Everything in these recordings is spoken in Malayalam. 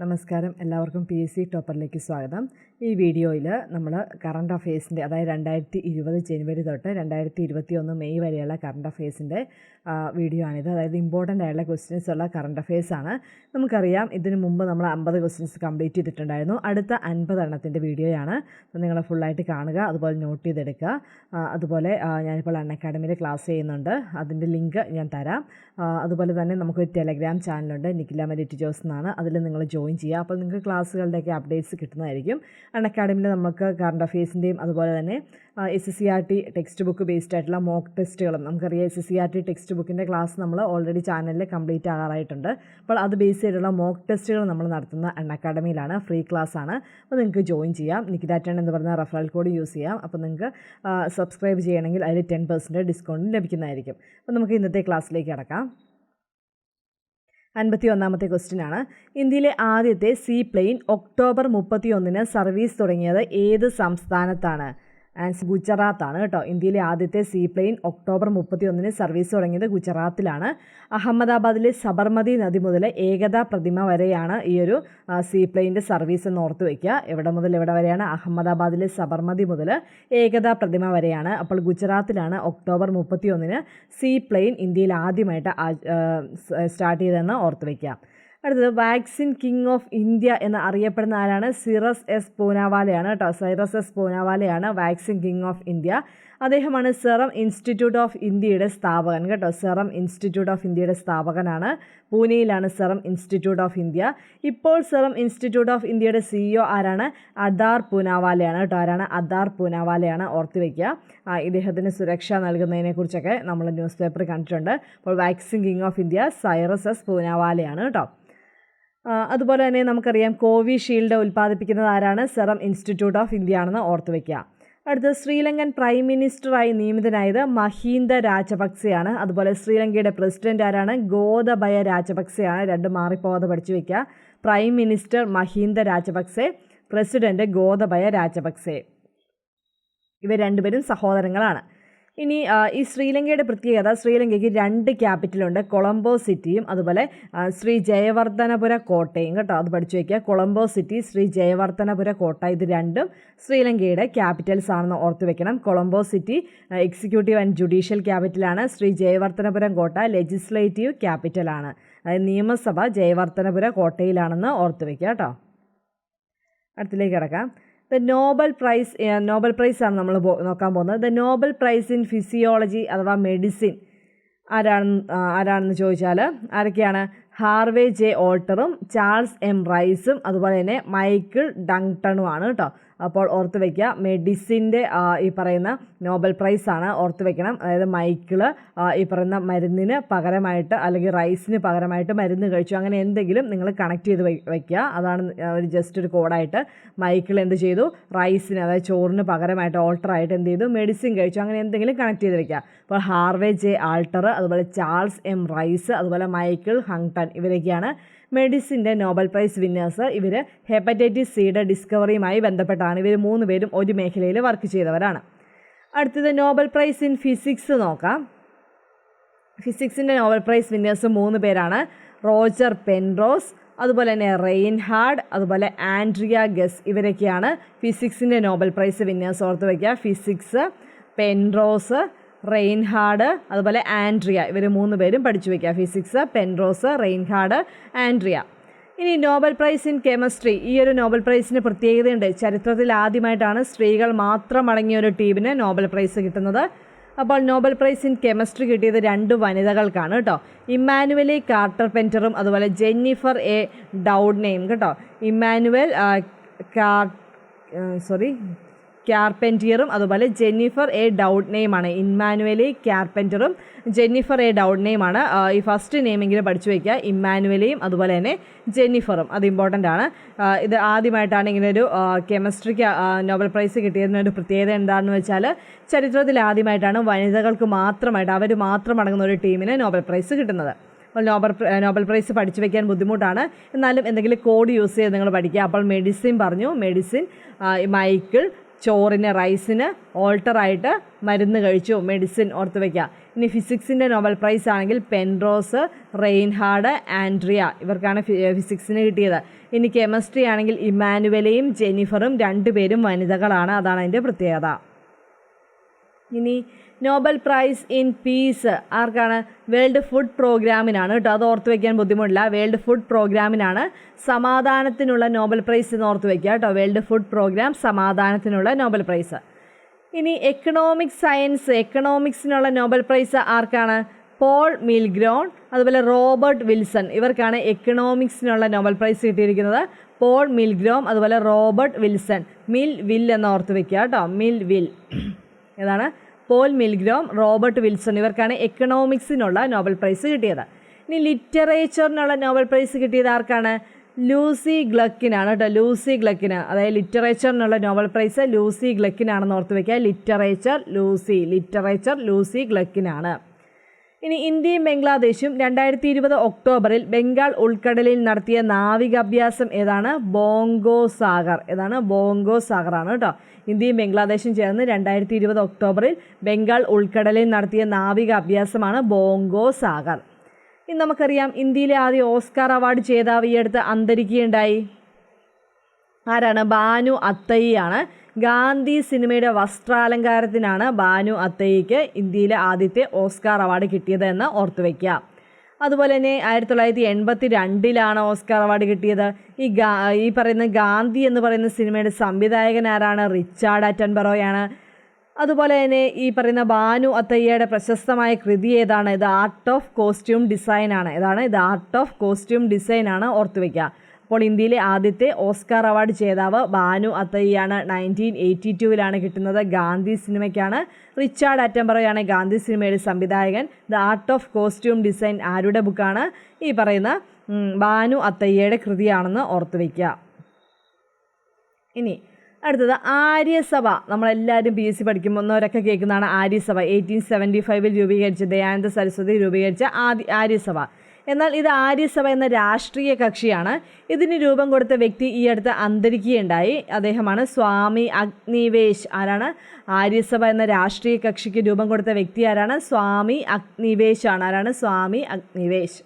നമസ്കാരം, എല്ലാവർക്കും PSC ടോപ്പറിലേക്ക് സ്വാഗതം. ഈ വീഡിയോയിൽ നമ്മൾ കറണ്ട് അഫെയർസിൻ്റെ അതായത് 2020 ജനുവരി തൊട്ട് 2021 മെയ് വരെയുള്ള കറണ്ട് അഫെയർസിൻ്റെ വീഡിയോ ആണിത്. അതായത് ഇമ്പോർട്ടൻ്റ് ആയിട്ടുള്ള ക്വസ്റ്റ്യൻസ് ഉള്ള കറണ്ട് അഫെയർസാണ്. നമുക്കറിയാം ഇതിന് മുമ്പ് നമ്മൾ 50 ക്വസ്റ്റ്യൻസ് കംപ്ലീറ്റ് ചെയ്തിട്ടുണ്ടായിരുന്നു. അടുത്ത 50 എണ്ണത്തിൻ്റെ വീഡിയോയാണ്. അപ്പോൾ നിങ്ങൾ ഫുള്ളായിട്ട് കാണുക, അതുപോലെ നോട്ട് ചെയ്തെടുക്കുക. അതുപോലെ ഞാനിപ്പോൾ അൺഅക്കാഡമിയിൽ ക്ലാസ് ചെയ്യുന്നുണ്ട്, അതിൻ്റെ ലിങ്ക് ഞാൻ തരാം. അതുപോലെ തന്നെ നമുക്കൊരു ടെലഗ്രാം ചാനലുണ്ട്, നിഖില മെരിറ്റ് ജോസ് എന്നാണ്. അതിൽ നിങ്ങൾ ജോയിൻ ചെയ്യുക. അപ്പോൾ നിങ്ങൾക്ക് ക്ലാസ്സുകളുടെയൊക്കെ അപ്ഡേറ്റ്സ് കിട്ടുന്നതായിരിക്കും. അൺഅക്കാഡമിയിൽ നമുക്ക് കറണ്ട് അഫെയർസിൻ്റെയും അതുപോലെ തന്നെ SSCRT ടെക്സ്റ്റ് ബുക്ക് ബേസ്ഡ് ആയിട്ടുള്ള മോക്ക് ടെസ്റ്റുകളും, നമുക്കറിയാം SSCRT ടെക്സ്റ്റ് ബുക്കിൻ്റെ ക്ലാസ് നമ്മൾ ഓൾറെഡി ചാനലിൽ കംപ്ലീറ്റ് ആകാറായിട്ടുണ്ട്. അപ്പോൾ അത് ബേസ് ചെയ്തിട്ടുള്ള മോക്ക് ടെസ്റ്റുകൾ നമ്മൾ നടത്തുന്ന അൺഅക്കാഡമിയിലാണ്, ഫ്രീ ക്ലാസ് ആണ്. അപ്പോൾ നിങ്ങൾക്ക് ജോയിൻ ചെയ്യാം. നിഖിലാറ്റൺ എന്ന് പറഞ്ഞ റെഫറൽ കോഡ് യൂസ് ചെയ്യാം. അപ്പോൾ നിങ്ങൾക്ക് സബ്സ്ക്രൈബ് ചെയ്യണമെങ്കിൽ അതിൽ 10% ഡിസ്കൗണ്ട് ലഭിക്കുന്നതായിരിക്കും. അപ്പോൾ നമുക്ക് ഇന്നത്തെ ക്ലാസ്സിലേക്ക് കടക്കാം. 51ാമത്തെ ക്വസ്റ്റ്യൻ ആണ്. ഇന്ത്യയിലെ ആദ്യത്തെ സീ പ്ലെയിൻ ഒക്ടോബർ 31 സർവീസ് തുടങ്ങിയത് ഏത് സംസ്ഥാനത്താണ്? ആൻസർ ഗുജറാത്താണ് കേട്ടോ. ഇന്ത്യയിലെ ആദ്യത്തെ സീ പ്ലെയിൻ ഒക്ടോബർ 31 സർവീസ് തുടങ്ങിയത് ഗുജറാത്തിലാണ്. അഹമ്മദാബാദിലെ സബർമതി നദി മുതൽ ഏകതാ പ്രതിമ വരെയാണ് ഈ ഒരു സീ പ്ലെയിൻ്റെ സർവീസ് എന്ന് ഓർത്ത് വയ്ക്കുക. എവിടെ മുതൽ എവിടെ വരെയാണ്? അഹമ്മദാബാദിലെ സബർമതി മുതൽ ഏകതാ പ്രതിമ വരെയാണ്. അപ്പോൾ ഗുജറാത്തിലാണ് ഒക്ടോബർ 31 സീ പ്ലെയിൻ ഇന്ത്യയിൽ ആദ്യമായിട്ട് സ്റ്റാർട്ട് ചെയ്തതെന്ന് ഓർത്ത് വയ്ക്കുക. അടുത്തത് വാക്സിൻ കിങ് ഓഫ് ഇന്ത്യ എന്ന് അറിയപ്പെടുന്ന ആരാണ്? സിറസ് എസ് പൂനാവാലയാണ് കേട്ടോ. സിറസ് എസ് പൂനാവാലയാണ് വാക്സിൻ കിങ് ഓഫ് ഇന്ത്യ. അദ്ദേഹമാണ് സെറം ഇൻസ്റ്റിറ്റ്യൂട്ട് ഓഫ് ഇന്ത്യയുടെ സ്ഥാപകൻ കേട്ടോ. സെറം ഇൻസ്റ്റിറ്റ്യൂട്ട് ഓഫ് ഇന്ത്യയുടെ സ്ഥാപകനാണ്. പൂനെയിലാണ് സെറം ഇൻസ്റ്റിറ്റ്യൂട്ട് ഓഫ് ഇന്ത്യ. ഇപ്പോൾ സെറം ഇൻസ്റ്റിറ്റ്യൂട്ട് ഓഫ് ഇന്ത്യയുടെ CEO ആരാണ്? അദാർ പൂനാവാലയാണ് കേട്ടോ. ആരാണ്? അദാർ പൂനാവാലയാണ്. ഓർത്ത് വയ്ക്കുക. ഇദ്ദേഹത്തിന് സുരക്ഷ നൽകുന്നതിനെക്കുറിച്ചൊക്കെ നമ്മൾ ന്യൂസ് പേപ്പറിൽ കണ്ടിട്ടുണ്ട്. അപ്പോൾ vaccine king of India Cyrus S പൂനാവാലയാണ് കേട്ടോ. അതുപോലെ തന്നെ നമുക്കറിയാം കോവിഷീൽഡ് ഉൽപ്പാദിപ്പിക്കുന്നത് ആരാണ്? സെറം ഇൻസ്റ്റിറ്റ്യൂട്ട് ഓഫ് ഇന്ത്യ ആണെന്ന് ഓർത്ത് വയ്ക്കുക. അടുത്തത് ശ്രീലങ്കൻ പ്രൈം മിനിസ്റ്ററായി നിയമിതനായത് മഹീന്ദ രാജപക്സെയാണ്. അതുപോലെ ശ്രീലങ്കയുടെ പ്രസിഡന്റ് ആരാണ്? ഗോതബയ രാജപക്സെയാണ്. രണ്ടും മാറിപ്പോകാതെ പഠിച്ചു വയ്ക്കുക. Prime minister Mahinda Rajapaksa, president Gotabaya Rajapaksa. ഇവർ രണ്ടുപേരും സഹോദരങ്ങളാണ്. ഇനി ഈ ശ്രീലങ്കയുടെ പ്രത്യേകത, ശ്രീലങ്കയ്ക്ക് 2 ക്യാപിറ്റലുണ്ട്, കൊളംബോ സിറ്റിയും അതുപോലെ ശ്രീ ജയവർദ്ധനപുര കോട്ടയും കേട്ടോ. അത് പഠിച്ചു വയ്ക്കുക. കൊളംബോ സിറ്റി, ശ്രീ ജയവർദ്ധനപുര കോട്ട, ഇത് രണ്ടും ശ്രീലങ്കയുടെ ക്യാപിറ്റൽസ് ആണെന്ന് ഓർത്ത് വെക്കണം. Colombo city executive and judicial ക്യാപിറ്റലാണ്. ശ്രീ ജയവർദ്ധനപുരം കോട്ട ലെജിസ്ലേറ്റീവ് ക്യാപിറ്റലാണ്. അതായത് നിയമസഭ ജയവർദ്ധനപുര കോട്ടയിലാണെന്ന് ഓർത്ത് വയ്ക്കുക കേട്ടോ. അടുത്തിലേക്ക് കിടക്കാം. നോബൽ പ്രൈസ് ആണ് നമ്മൾ നോക്കാൻ പോകുന്നത്. The Nobel prize in physiology അഥവാ മെഡിസിൻ ആരാണെന്ന് ചോദിച്ചാൽ ആരൊക്കെയാണ്? ഹാർവേ ജെ ഓൾട്ടറും ചാൾസ് എം റൈസും അതുപോലെ തന്നെ മൈക്കിൾ ഡങ്ടണുമാണ് കേട്ടോ. അപ്പോൾ ഓർത്ത് വയ്ക്കുക, മെഡിസിൻ്റെ ഈ പറയുന്ന നോബൽ പ്രൈസ് ആണ്. ഓർത്ത് വയ്ക്കണം. അതായത് മൈക്കിള് ഈ പറയുന്ന മരുന്നിന് പകരമായിട്ട് അല്ലെങ്കിൽ റൈസിന് പകരമായിട്ട് മരുന്ന് കഴിച്ചു, അങ്ങനെ എന്തെങ്കിലും നിങ്ങൾ കണക്ട് ചെയ്ത് വയ്ക്കുക. അതാണ് ഒരു ജസ്റ്റ് ഒരു കോഡായിട്ട്. മൈക്കിൾ എന്ത് ചെയ്തു? റൈസിന് അതായത് ചോറിന് പകരമായിട്ട് ഓൾട്ടറായിട്ട് എന്ത് ചെയ്തു? മെഡിസിൻ കഴിച്ചു, അങ്ങനെ എന്തെങ്കിലും കണക്ട് ചെയ്ത് വയ്ക്കുക. അപ്പോൾ ഹാർവേ ജെ ആൾട്ടർ, അതുപോലെ ചാൾസ് എം റൈസ്, അതുപോലെ മൈക്കിൾ ഹങ്ടൺ, ഇവരൊക്കെയാണ് മെഡിസിൻ്റെ നോബൽ പ്രൈസ് വിന്നേഴ്സ്. ഇവർ ഹെപ്പറ്റൈറ്റിസ് സിയുടെ ഡിസ്കവറിയുമായി ബന്ധപ്പെട്ടാണ്. ഇവർ 3 പേരും ഒരു മേഖലയിൽ വർക്ക് ചെയ്തവരാണ്. അടുത്തത് നോബൽ പ്രൈസ് ഇൻ ഫിസിക്സ് നോക്കാം. ഫിസിക്സിൻ്റെ നോബൽ പ്രൈസ് വിന്നേഴ്സ് 3 പേരാണ്. റോജർ പെൻറോസ്, അതുപോലെ തന്നെ റെയിൻഹാർഡ്, അതുപോലെ ആൻഡ്രിയ ഗസ്. ഇവരൊക്കെയാണ് ഫിസിക്സിൻ്റെ നോബൽ പ്രൈസ് വിന്നേഴ്സ്. ഓർത്ത് വയ്ക്കുക. ഫിസിക്സ്, പെൻറോസ്, റെയിൻഹാർഡ്, അതുപോലെ ആൻഡ്രിയ, ഇവർ 3 പേരും പഠിച്ചു വയ്ക്കുക. Physics, Penrose, Reinhard, Andrea. ഇനി നോബൽ പ്രൈസ് ഇൻ കെമിസ്ട്രി. ഈ ഒരു നോബൽ പ്രൈസിന് പ്രത്യേകതയുണ്ട്. ചരിത്രത്തിൽ ആദ്യമായിട്ടാണ് സ്ത്രീകൾ മാത്രം അടങ്ങിയ ഒരു ടീമിന് നോബൽ പ്രൈസ് കിട്ടുന്നത്. അപ്പോൾ നോബൽ പ്രൈസ് ഇൻ കെമിസ്ട്രി കിട്ടിയത് 2 വനിതകൾക്കാണ് കേട്ടോ. ഇമ്മാനുവൽ കാർട്ടർപെൻറ്ററും അതുപോലെ ജെന്നിഫർ എ ഡൗഡ്നെയും കേട്ടോ. ഇമ്മാനുവൽ കാർപെൻറ്റിയറും അതുപോലെ ജെന്നിഫർ എ ഡൗഡ്നെയുമാണ്. ഇമ്മാനുവൽ കാർപെൻറ്ററും ജെന്നിഫർ എ ഡൗഡ്നെയുമാണ്. ഈ ഫസ്റ്റ് നെയിമെങ്കിലും പഠിച്ചു വയ്ക്കുക. ഇമ്മാനുവലെയും അതുപോലെ തന്നെ ജെന്നിഫറും, അത് ഇമ്പോർട്ടൻ്റ് ആണ്. ഇത് ആദ്യമായിട്ടാണ് ഇങ്ങനെ ഒരു കെമിസ്ട്രിക്ക് നോബൽ പ്രൈസ് കിട്ടിയതിനൊരു പ്രത്യേകത എന്താണെന്ന് വെച്ചാൽ ചരിത്രത്തിൽ ആദ്യമായിട്ടാണ് വനിതകൾക്ക് മാത്രമായിട്ട്, അവർ മാത്രം അടങ്ങുന്ന ഒരു ടീമിന് നോബൽ പ്രൈസ് കിട്ടുന്നത്. അപ്പോൾ നോബൽ പ്രൈസ് പഠിച്ചു വയ്ക്കാൻ ബുദ്ധിമുട്ടാണ്, എന്നാലും എന്തെങ്കിലും കോഡ് യൂസ് ചെയ്ത് നിങ്ങൾ പഠിക്കുക. അപ്പോൾ മെഡിസിൻ പറഞ്ഞു, മെഡിസിൻ മൈക്കിൾ, ചോറിന് റൈസിന് ഓൾട്ടറായിട്ട് മരുന്ന് കഴിച്ചു, മെഡിസിൻ ഓർത്ത് വയ്ക്കുക. ഇനി ഫിസിക്സിൻ്റെ നോബൽ പ്രൈസ് ആണെങ്കിൽ പെൻറോസ്, റെയിൻഹാർഡ്, ആൻഡ്രിയ ഇവർക്കാണ് ഫിസിക്സിന് കിട്ടിയത്. ഇനി കെമിസ്ട്രി ആണെങ്കിൽ ഇമ്മാനുവലയും ജെനിഫറും രണ്ടുപേരും വനിതകളാണ്, അതാണ് അതിൻ്റെ പ്രത്യേകത. ഇനി നോബൽ പ്രൈസ് ഇൻ പീസ് ആർക്കാണ്? വേൾഡ് ഫുഡ് പ്രോഗ്രാമിനാണ് കേട്ടോ, അത് ഓർത്ത് വയ്ക്കാൻ ബുദ്ധിമുട്ടില്ല. വേൾഡ് ഫുഡ് പ്രോഗ്രാമിനാണ് സമാധാനത്തിനുള്ള നോബൽ പ്രൈസ് എന്ന് ഓർത്ത് വയ്ക്കുക കേട്ടോ. വേൾഡ് ഫുഡ് പ്രോഗ്രാം സമാധാനത്തിനുള്ള നോബൽ പ്രൈസ്. ഇനി എക്കണോമിക് സയൻസ്, എക്കണോമിക്സിനുള്ള നോബൽ പ്രൈസ് ആർക്കാണ്? പോൾ മിൽഗ്രോൺ അതുപോലെ റോബർട്ട് വിൽസൺ ഇവർക്കാണ് എക്കണോമിക്സിനുള്ള നോബൽ പ്രൈസ് കിട്ടിയിരിക്കുന്നത്. പോൾ മിൽഗ്രോം അതുപോലെ റോബർട്ട് വിൽസൺ. മിൽ വിൽ എന്ന് ഓർത്ത് വയ്ക്കുക കേട്ടോ, മിൽ വിൽ. ഏതാണ്? പോൾ മിൽഗ്രോം, റോബർട്ട് വിൽസൺ ഇവർക്കാണ് എക്കണോമിക്സിനുള്ള നോബൽ പ്രൈസ് കിട്ടിയത്. ഇനി ലിറ്ററേച്ചറിനുള്ള നോബൽ പ്രൈസ് കിട്ടിയത് ആർക്കാണ്? ലൂസി ഗ്ലക്കിനാണ് കേട്ടോ, ലൂസി ഗ്ലക്കിന്. അതായത് ലിറ്ററേച്ചറിനുള്ള നോബൽ പ്രൈസ് ലൂസി ഗ്ലക്കിനാണെന്ന് ഓർത്ത് വയ്ക്കുക. ലിറ്ററേച്ചർ ലൂസി ഗ്ലക്കിനാണ്. ഇനി ഇന്ത്യയും ബംഗ്ലാദേശും 2020 ഒക്ടോബറിൽ ബംഗാൾ ഉൾക്കടലിൽ നടത്തിയ നാവികാഭ്യാസം ഏതാണ്? ബോങ്കോ സാഗർ. ഏതാണ്? ബോങ്കോ സാഗറാണ് കേട്ടോ. ഇന്ത്യയും ബംഗ്ലാദേശും ചേർന്ന് 2020 ഒക്ടോബറിൽ ബംഗാൾ ഉൾക്കടലിൽ നടത്തിയ നാവികാഭ്യാസമാണ് ബോങ്കോ സാഗർ. ഇനി നമുക്കറിയാം ഇന്ത്യയിലെ ആദ്യ ഓസ്കാർ അവാർഡ് ജേതാവ് ഈ അടുത്ത് അന്തരിക്കുകയുണ്ടായി. ആരാണ്? ബാനു അത്തയ്യാണ്. ഗാന്ധി സിനിമയുടെ വസ്ത്രാലങ്കാരത്തിനാണ് ബാനു അത്തയ്യയ്ക്ക് ഇന്ത്യയിലെ ആദ്യത്തെ ഓസ്കാർ അവാർഡ് കിട്ടിയത് എന്ന് ഓർത്തു വയ്ക്കുക. അതുപോലെ തന്നെ 1982 ഓസ്കാർ അവാർഡ് കിട്ടിയത്. ഈ പറയുന്ന ഗാന്ധി എന്ന് പറയുന്ന സിനിമയുടെ സംവിധായകൻ ആരാണ്? റിച്ചാർഡ് അറ്റൻബറോയാണ്. അതുപോലെ തന്നെ ഈ പറയുന്ന ബാനു അത്തയ്യയുടെ പ്രശസ്തമായ കൃതി ഏതാണ്? ഇത് ആർട്ട് ഓഫ് കോസ്റ്റ്യൂം ഡിസൈൻ ആണ്. ഏതാണ്? ഇത് ആർട്ട് ഓഫ് കോസ്റ്റ്യൂം ഡിസൈൻ ആണ്, ഓർത്തു വയ്ക്കുക. അപ്പോൾ ഇന്ത്യയിലെ ആദ്യത്തെ ഓസ്കാർ അവാർഡ് ജേതാവ് ബാനു അത്തയ്യാണ്. 1982 കിട്ടുന്നത്. ഗാന്ധി സിനിമയ്ക്കാണ്. റിച്ചാർഡ് അറ്റൻബറോയാണ് ഗാന്ധി സിനിമയുടെ സംവിധായകൻ. The art of costume design ആരുടെ ബുക്കാണ്? ഈ പറയുന്ന ബാനു അത്തയ്യയുടെ കൃതിയാണെന്ന് ഓർത്തു വയ്ക്കുക. ഇനി അടുത്തത് ആര്യസഭ. നമ്മളെല്ലാവരും PSC പഠിക്കുമ്പോഴൊക്കെ കേൾക്കുന്നതാണ് ആര്യസഭ. 1875 രൂപീകരിച്ച ദയാനന്ദ സരസ്വതി രൂപീകരിച്ച ആര്യസഭ. എന്നാൽ ഇത് ആര്യസഭ എന്ന രാഷ്ട്രീയ കക്ഷിയാണ്. ഇതിന് രൂപം കൊടുത്ത വ്യക്തി ഈ അടുത്ത് അന്തരിക്കുകയുണ്ടായി. അദ്ദേഹമാണ് സ്വാമി അഗ്നിവേശ്. ആരാണ്? ആര്യസഭ എന്ന രാഷ്ട്രീയ കക്ഷിക്ക് രൂപം കൊടുത്ത വ്യക്തി ആരാണ്? സ്വാമി അഗ്നിവേശ് ആണ്. ആരാണ്? സ്വാമി അഗ്നിവേശ്.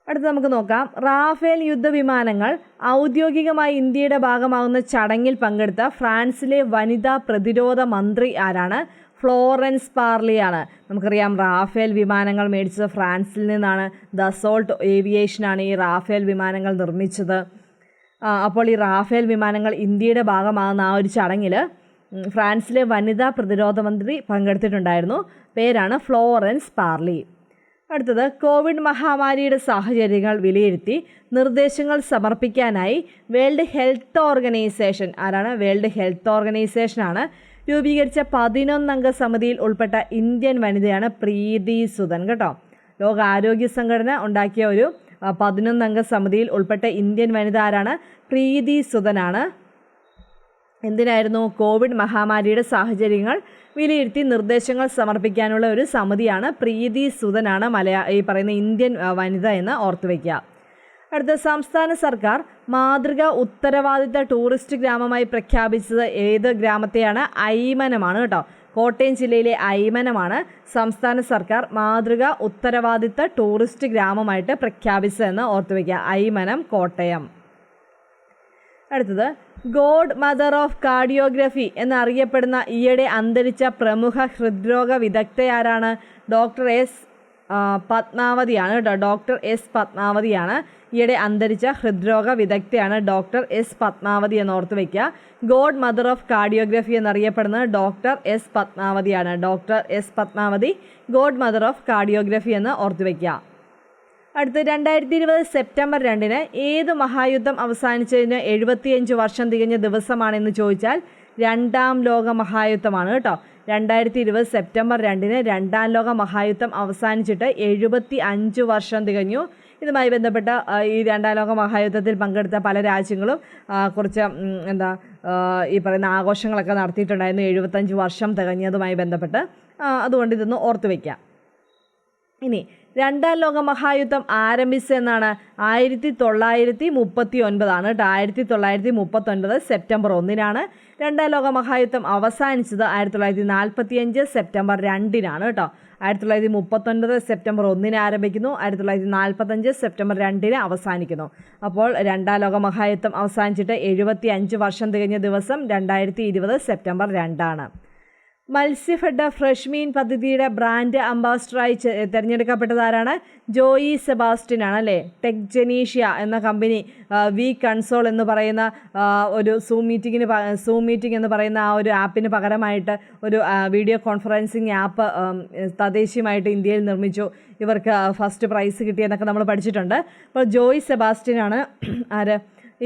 അടുത്ത് നമുക്ക് നോക്കാം. റാഫേൽ യുദ്ധവിമാനങ്ങൾ ഔദ്യോഗികമായി ഇന്ത്യയുടെ ഭാഗമാകുന്ന ചടങ്ങിൽ പങ്കെടുത്ത ഫ്രാൻസിലെ വനിതാ പ്രതിരോധ മന്ത്രി ആരാണ്? ഫ്ലോറൻസ് പാർലിയാണ്. നമുക്കറിയാം റാഫേൽ വിമാനങ്ങൾ മേടിച്ചത് ഫ്രാൻസിൽ നിന്നാണ്. ദസോൾട്ട് ഏവിയേഷനാണ് ഈ റാഫേൽ വിമാനങ്ങൾ നിർമ്മിച്ചത്. അപ്പോൾ ഈ റാഫേൽ വിമാനങ്ങൾ ഇന്ത്യയുടെ ഭാഗമാകുന്ന ആ ഒരു ചടങ്ങിൽ ഫ്രാൻസിലെ വനിതാ പ്രതിരോധ മന്ത്രി പങ്കെടുത്തിട്ടുണ്ടായിരുന്നു. പേരാണ് ഫ്ലോറൻസ് പാർലി. അടുത്തത് കോവിഡ് മഹാമാരിയുടെ സാഹചര്യങ്ങൾ വിലയിരുത്തി നിർദ്ദേശങ്ങൾ സമർപ്പിക്കാനായി വേൾഡ് ഹെൽത്ത് ഓർഗനൈസേഷൻ. ആരാണ്? വേൾഡ് ഹെൽത്ത് ഓർഗനൈസേഷനാണ് രൂപീകരിച്ച 11 അംഗ സമിതിയിൽ ഉൾപ്പെട്ട ഇന്ത്യൻ വനിതയാണ് പ്രീതി സുദൻ കേട്ടോ. ലോകാരോഗ്യ സംഘടന ഉണ്ടാക്കിയ ഒരു 11 അംഗ സമിതിയിൽ ഉൾപ്പെട്ട ഇന്ത്യൻ വനിത ആരാണ്? പ്രീതി സുദനാണ്. എന്തിനായിരുന്നു? കോവിഡ് മഹാമാരിയുടെ സാഹചര്യങ്ങൾ വിലയിരുത്തി നിർദ്ദേശങ്ങൾ സമർപ്പിക്കാനുള്ള ഒരു സമിതിയാണ്. പ്രീതി സുദനാണ് ഈ പറയുന്ന ഇന്ത്യൻ വനിത എന്ന് ഓർത്തു വയ്ക്കുക. അടുത്ത സംസ്ഥാന സർക്കാർ മാതൃക ഉത്തരവാദിത്ത ടൂറിസ്റ്റ് ഗ്രാമമായി പ്രഖ്യാപിച്ചത് ഏത് ഗ്രാമത്തെയാണ്? അയ്മനമാണ് കേട്ടോ. കോട്ടയം ജില്ലയിലെ അയ്മനമാണ് സംസ്ഥാന സർക്കാർ മാതൃക ഉത്തരവാദിത്ത ടൂറിസ്റ്റ് ഗ്രാമമായിട്ട് പ്രഖ്യാപിച്ചതെന്ന് ഓർത്തു വയ്ക്കുക. അയ്മനം, കോട്ടയം. അടുത്തത് ഗോഡ് മദർ ഓഫ് കാർഡിയോഗ്രഫി എന്നറിയപ്പെടുന്ന ഈയിടെ അന്തരിച്ച പ്രമുഖ ഹൃദ്രോഗ വിദഗ്ധയാരാണ്? ഡോക്ടർ എസ് പത്മാവതിയാണ് കേട്ടോ. ഡോക്ടർ എസ് പത്മാവതിയാണ് ഈയിടെ അന്തരിച്ച ഹൃദ്രോഗ വിദഗ്ധയാണ് ഡോക്ടർ എസ് പത്മാവതി എന്ന് ഓർത്ത് വയ്ക്കുക. ഗോഡ് മദർ ഓഫ് കാർഡിയോഗ്രഫി എന്നറിയപ്പെടുന്നത് ഡോക്ടർ എസ് പത്മാവതിയാണ്. Doctor S Padmavati godmother of cardiography എന്ന് ഓർത്ത് വയ്ക്കുക. അടുത്ത് 2020 സെപ്റ്റംബർ 2 ഏത് മഹായുദ്ധം അവസാനിച്ചതിന് 75 വർഷം തികഞ്ഞ ദിവസമാണെന്ന് ചോദിച്ചാൽ രണ്ടാം ലോക മഹായുദ്ധമാണ് കേട്ടോ. 2020 സെപ്റ്റംബർ 2 രണ്ടാം ലോക മഹായുദ്ധം അവസാനിച്ചിട്ട് 75 വർഷം തികഞ്ഞു. ഇതുമായി ബന്ധപ്പെട്ട ഈ രണ്ടാം ലോക മഹായുദ്ധത്തിൽ പങ്കെടുത്ത പല രാജ്യങ്ങളും കുറച്ച് ഈ പറയുന്ന ആഘോഷങ്ങളൊക്കെ നടത്തിയിട്ടുണ്ടായിരുന്നു 75 വർഷം തികഞ്ഞതുമായി ബന്ധപ്പെട്ട്. അതുകൊണ്ട് ഇതൊന്ന് ഓർത്ത് വയ്ക്കാം. ഇനി രണ്ടാം ലോക മഹായുദ്ധം ആരംഭിച്ചതെന്നാണ്? 1939 കേട്ടോ. 1939 സെപ്റ്റംബർ 1 രണ്ടാം ലോക മഹായുദ്ധം അവസാനിച്ചത് 1945 സെപ്റ്റംബർ 2 കേട്ടോ. 1939 സെപ്റ്റംബർ 1 ആരംഭിക്കുന്നു, 1945 സെപ്റ്റംബർ 2 അവസാനിക്കുന്നു. അപ്പോൾ രണ്ടാം ലോക മഹായുദ്ധം അവസാനിച്ചിട്ട് 75 വർഷം തികഞ്ഞ ദിവസം 2020 സെപ്റ്റംബർ 2. മത്സ്യഫെഡ് ഫ്രഷ് മീൻ പദ്ധതിയുടെ ബ്രാൻഡ് അംബാസിഡറായി തിരഞ്ഞെടുക്കപ്പെട്ടതാരാണ്? ജോയി സെബാസ്റ്റ്യൻ ആണ് അല്ലേ. ടെക്ജനീഷ്യ എന്ന കമ്പനി വി കൺസോൾ എന്ന് പറയുന്ന ഒരു സൂം മീറ്റിംഗ് എന്ന് പറയുന്ന ആ ഒരു ആപ്പിന് പകരമായിട്ട് ഒരു വീഡിയോ കോൺഫറൻസിങ് ആപ്പ് തദ്ദേശീയമായിട്ട് ഇന്ത്യയിൽ നിർമ്മിച്ചു. ഇവർക്ക് ഫസ്റ്റ് പ്രൈസ് കിട്ടിയെന്നൊക്കെ നമ്മൾ പഠിച്ചിട്ടുണ്ട്. അപ്പോൾ ജോയി സെബാസ്റ്റ്യൻ ആണ് ആര്?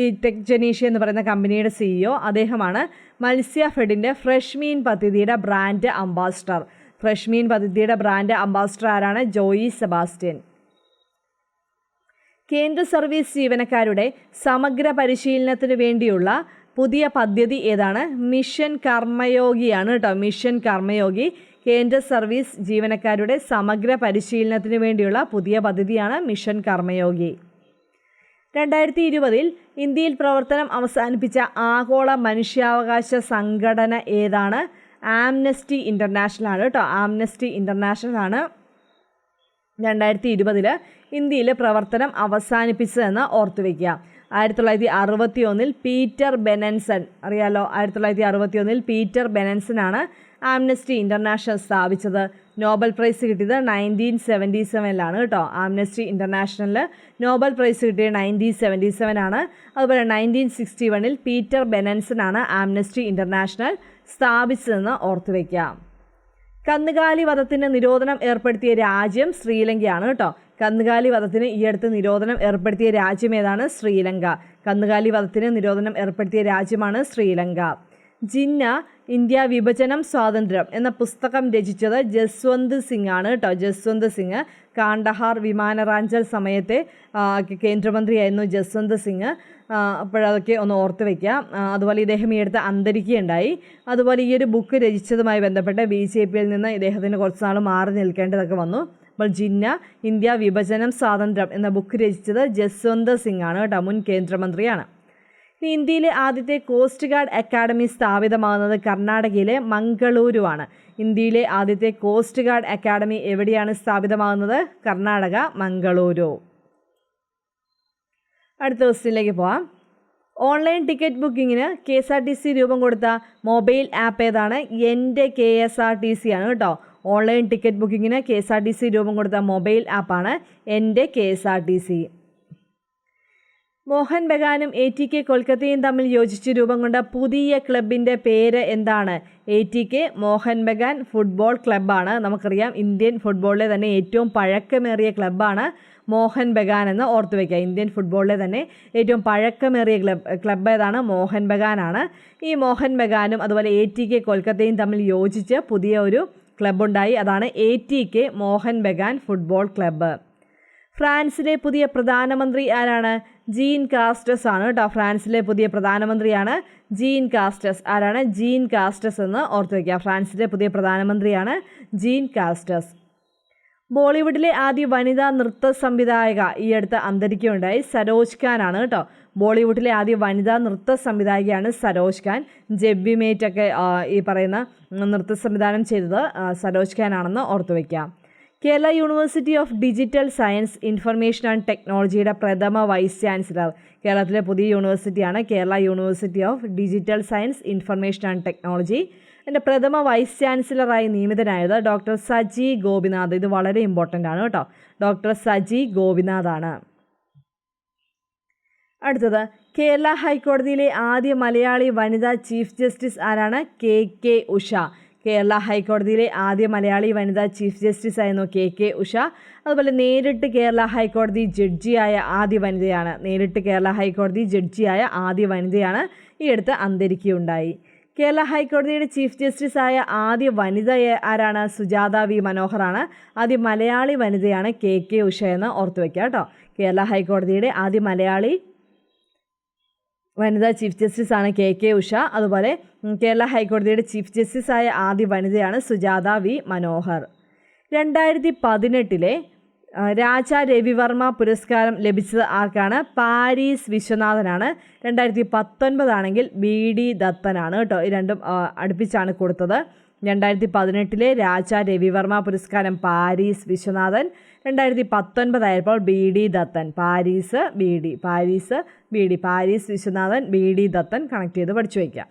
ഈ ടെക്ജനീഷ്യ എന്ന് പറയുന്ന കമ്പനിയുടെ CEO. അദ്ദേഹമാണ് മത്സ്യഫെഡിൻ്റെ ഫ്രഷ് മീൻ പദ്ധതിയുടെ ബ്രാൻഡ് അംബാസിഡർ. ഫ്രഷ് മീൻ പദ്ധതിയുടെ ബ്രാൻഡ് അംബാസിഡർ ആരാണ്? ജോയി സെബാസ്റ്റ്യൻ. കേന്ദ്ര സർവീസ് ജീവനക്കാരുടെ സമഗ്ര പരിശീലനത്തിന് വേണ്ടിയുള്ള പുതിയ പദ്ധതി ഏതാണ്? മിഷൻ കർമ്മയോഗിയാണ് കേട്ടോ. മിഷൻ കർമ്മയോഗി കേന്ദ്ര സർവീസ് ജീവനക്കാരുടെ സമഗ്ര പരിശീലനത്തിന് വേണ്ടിയുള്ള പുതിയ പദ്ധതിയാണ് മിഷൻ കർമ്മയോഗി. 2020 ഇന്ത്യയിൽ പ്രവർത്തനം അവസാനിപ്പിച്ച ആഗോള മനുഷ്യാവകാശ സംഘടന ഏതാണ്? ആംനസ്റ്റി ഇൻ്റർനാഷണൽ ആണ് കേട്ടോ. ആംനസ്റ്റി ഇൻ്റർനാഷണൽ ആണ് 2020 ഇന്ത്യയിൽ പ്രവർത്തനം അവസാനിപ്പിച്ചതെന്ന് ഓർത്തുവയ്ക്കുക. 1961 പീറ്റർ ബെനൻസൺ, അറിയാലോ. 1961 പീറ്റർ ബെനൻസനാണ് ആംനസ്റ്റി ഇൻ്റർനാഷണൽ സ്ഥാപിച്ചത്. നോബൽ പ്രൈസ് കിട്ടിയത് 1977 കേട്ടോ. ആംനസ്റ്റി ഇൻ്റർനാഷണലിൽ നോബൽ പ്രൈസ് കിട്ടിയത് 1977 അതുപോലെ 1961 പീറ്റർ ബെനൻസനാണ് ആംനസ്റ്റി ഇൻ്റർനാഷണൽ സ്ഥാപിച്ചതെന്ന് ഓർത്തുവയ്ക്കാം. കന്നുകാലി വധത്തിന് നിരോധനം ഏർപ്പെടുത്തിയ രാജ്യം ശ്രീലങ്കയാണ് കേട്ടോ. കന്നുകാലി വധത്തിന് ഈ അടുത്ത് നിരോധനം ഏർപ്പെടുത്തിയ രാജ്യം ഏതാണ്? ശ്രീലങ്ക. കന്നുകാലി വധത്തിന് നിരോധനം ഏർപ്പെടുത്തിയ രാജ്യമാണ് ശ്രീലങ്ക. ജിന്ന ഇന്ത്യ വിഭജനം സ്വാതന്ത്ര്യം എന്ന പുസ്തകം രചിച്ചത് ജസ്വന്ത് സിംഗ് ആണ് കേട്ടോ. ജസ്വന്ത് സിംഗ് കാണ്ഡഹാർ വിമാനറാഞ്ചൽ സമയത്തെ കേന്ദ്രമന്ത്രിയായിരുന്നു ജസ്വന്ത് സിംഗ്. അപ്പോഴതൊക്കെ ഒന്ന് ഓർത്ത് വയ്ക്കുക. അതുപോലെ ഇദ്ദേഹം ഈ അടുത്ത് അന്തരിക്കുകയുണ്ടായി. അതുപോലെ ഈ ഒരു ബുക്ക് രചിച്ചതുമായി ബന്ധപ്പെട്ട് BJPയിൽ നിന്ന് ഇദ്ദേഹത്തിന് കുറച്ച് നാൾ മാറി നിൽക്കേണ്ടതൊക്കെ വന്നു. അപ്പോൾ ജിന്ന ഇന്ത്യ വിഭജനം സ്വാതന്ത്ര്യം എന്ന ബുക്ക് രചിച്ചത് ജസ്വന്ത് സിംഗ് ആണ് കേട്ടോ. മുൻ കേന്ദ്രമന്ത്രിയാണ്. ഇന്ത്യയിലെ ആദ്യത്തെ കോസ്റ്റ് ഗാർഡ് അക്കാഡമി സ്ഥാപിതമാകുന്നത് കർണാടകയിലെ മംഗളൂരുവാണ്. ഇന്ത്യയിലെ ആദ്യത്തെ കോസ്റ്റ് ഗാർഡ് അക്കാഡമി എവിടെയാണ് സ്ഥാപിതമാകുന്നത്? കർണാടക, മംഗളൂരു. അടുത്ത ക്വസ്റ്റ്യനിലേക്ക് പോവാം. ഓൺലൈൻ ടിക്കറ്റ് ബുക്കിങ്ങിന് KSRTC രൂപം കൊടുത്ത മൊബൈൽ ആപ്പ് ഏതാണ്? എൻ്റെ KSRTC ആണ് കേട്ടോ. ഓൺലൈൻ ടിക്കറ്റ് ബുക്കിങ്ങിന് KSRTC രൂപം കൊടുത്ത മൊബൈൽ ആപ്പാണ് എൻ്റെ KSRTC. മോഹൻ ബഗാനും ATK കൊൽക്കത്തയും തമ്മിൽ യോജിച്ച് രൂപം കൊണ്ട പുതിയ ക്ലബിൻ്റെ പേര് എന്താണ്? ATK മോഹൻ ബഗാൻ ഫുട്ബോൾ ക്ലബ്ബാണ്. നമുക്കറിയാം ഇന്ത്യൻ ഫുട്ബോളിലെ തന്നെ ഏറ്റവും പഴക്കമേറിയ ക്ലബ്ബാണ് മോഹൻ ബഗാൻ എന്ന് ഓർത്തു വയ്ക്കുക. ഇന്ത്യൻ ഫുട്ബോളിലെ തന്നെ ഏറ്റവും പഴക്കമേറിയ ക്ലബ്ബ് ഏതാണ്? മോഹൻ ബഗാനാണ്. ഈ മോഹൻ ബഗാനും അതുപോലെ ATK കൊൽക്കത്തയും തമ്മിൽ യോജിച്ച് പുതിയ ഒരു ക്ലബ്ബുണ്ടായി. അതാണ് ATK Mohun Bagan football club. ഫ്രാൻസിലെ പുതിയ പ്രധാനമന്ത്രി ആരാണ്? ജീൻ കാസ്റ്റസ് ആണ് കേട്ടോ. ഫ്രാൻസിലെ പുതിയ പ്രധാനമന്ത്രിയാണ് ജീൻ കാസ്റ്റസ്. ആരാണ്? ജീൻ കാസ്റ്റസ് എന്ന് ഓർത്തു വയ്ക്കുക. ഫ്രാൻസിലെ പുതിയ പ്രധാനമന്ത്രിയാണ് ജീൻ കാസ്റ്റസ്. ബോളിവുഡിലെ ആദ്യ വനിതാ നൃത്ത സംവിധായക ഈ അടുത്ത് അന്തരിക്കുകയുണ്ടായി. സരോജ് ഖാൻ ആണ് കേട്ടോ. ബോളിവുഡിലെ ആദ്യ വനിതാ നൃത്ത സംവിധായികയാണ് സരോജ് ഖാൻ. ജെബ്ബിമേറ്റൊക്കെ ഈ പറയുന്ന നൃത്ത സംവിധാനം ചെയ്തത് സരോജ് ഖാൻ ആണെന്ന് ഓർത്തു വയ്ക്കാം. Kerala University of Digital Science Information and ടെക്നോളജിയുടെ പ്രഥമ വൈസ് ചാൻസലർ. കേരളത്തിലെ പുതിയ യൂണിവേഴ്സിറ്റിയാണ് Kerala University of Digital Science Information and Technology. എൻ്റെ പ്രഥമ വൈസ് ചാൻസലറായി നിയമിതനായത് ഡോക്ടർ സജി ഗോപിനാഥ്. ഇത് വളരെ ഇമ്പോർട്ടൻ്റ് ആണ് കേട്ടോ. ഡോക്ടർ സജി ഗോപിനാഥാണ്. അടുത്തത് കേരള ഹൈക്കോടതിയിലെ ആദ്യ മലയാളി വനിതാ ചീഫ് ജസ്റ്റിസ് ആരാണ്? KK ഉഷ. കേരള ഹൈക്കോടതിയിലെ ആദ്യ മലയാളി വനിതാ ചീഫ് ജസ്റ്റിസ് ആയിരുന്നു KK ഉഷ. അതുപോലെ നേരിട്ട് കേരള ഹൈക്കോടതി ജഡ്ജിയായ ആദ്യ വനിതയാണ്. നേരിട്ട് കേരള ഹൈക്കോടതി ജഡ്ജിയായ ആദ്യ വനിതയാണ്. ഈ അടുത്ത് അന്തരിക്കുകയുണ്ടായി. കേരള ഹൈക്കോടതിയുടെ ചീഫ് ജസ്റ്റിസ് ആയ ആദ്യ വനിത ആരാണ്? സുജാത V മനോഹറാണ്. ആദ്യ മലയാളി വനിതയാണ് KK ഉഷ എന്ന് ഓർത്തു വയ്ക്കുക കേട്ടോ. കേരള ഹൈക്കോടതിയുടെ ആദ്യ മലയാളി വനിതാ ചീഫ് ജസ്റ്റിസ് ആണ് KK ഉഷ. അതുപോലെ കേരള ഹൈക്കോടതിയുടെ ചീഫ് ജസ്റ്റിസ് ആയ ആദ്യ വനിതയാണ് സുജാത V മനോഹർ. 2018 രാജാ രവിവർമ്മ പുരസ്കാരം ലഭിച്ചത് ആർക്കാണ്? പാരീസ് വിശ്വനാഥനാണ്. 2019 BD ദത്തനാണ് കേട്ടോ. ഈ രണ്ടും അടുപ്പിച്ചാണ് കൊടുത്തത്. 2018 രാജാ രവിവർമ്മ പുരസ്കാരം പാരീസ് വിശ്വനാഥൻ, 2019 ആയപ്പോൾ BD Dathan. Paris Viswanathan BD Dathan connect ചെയ്ത് പഠിച്ചു വയ്ക്കുക.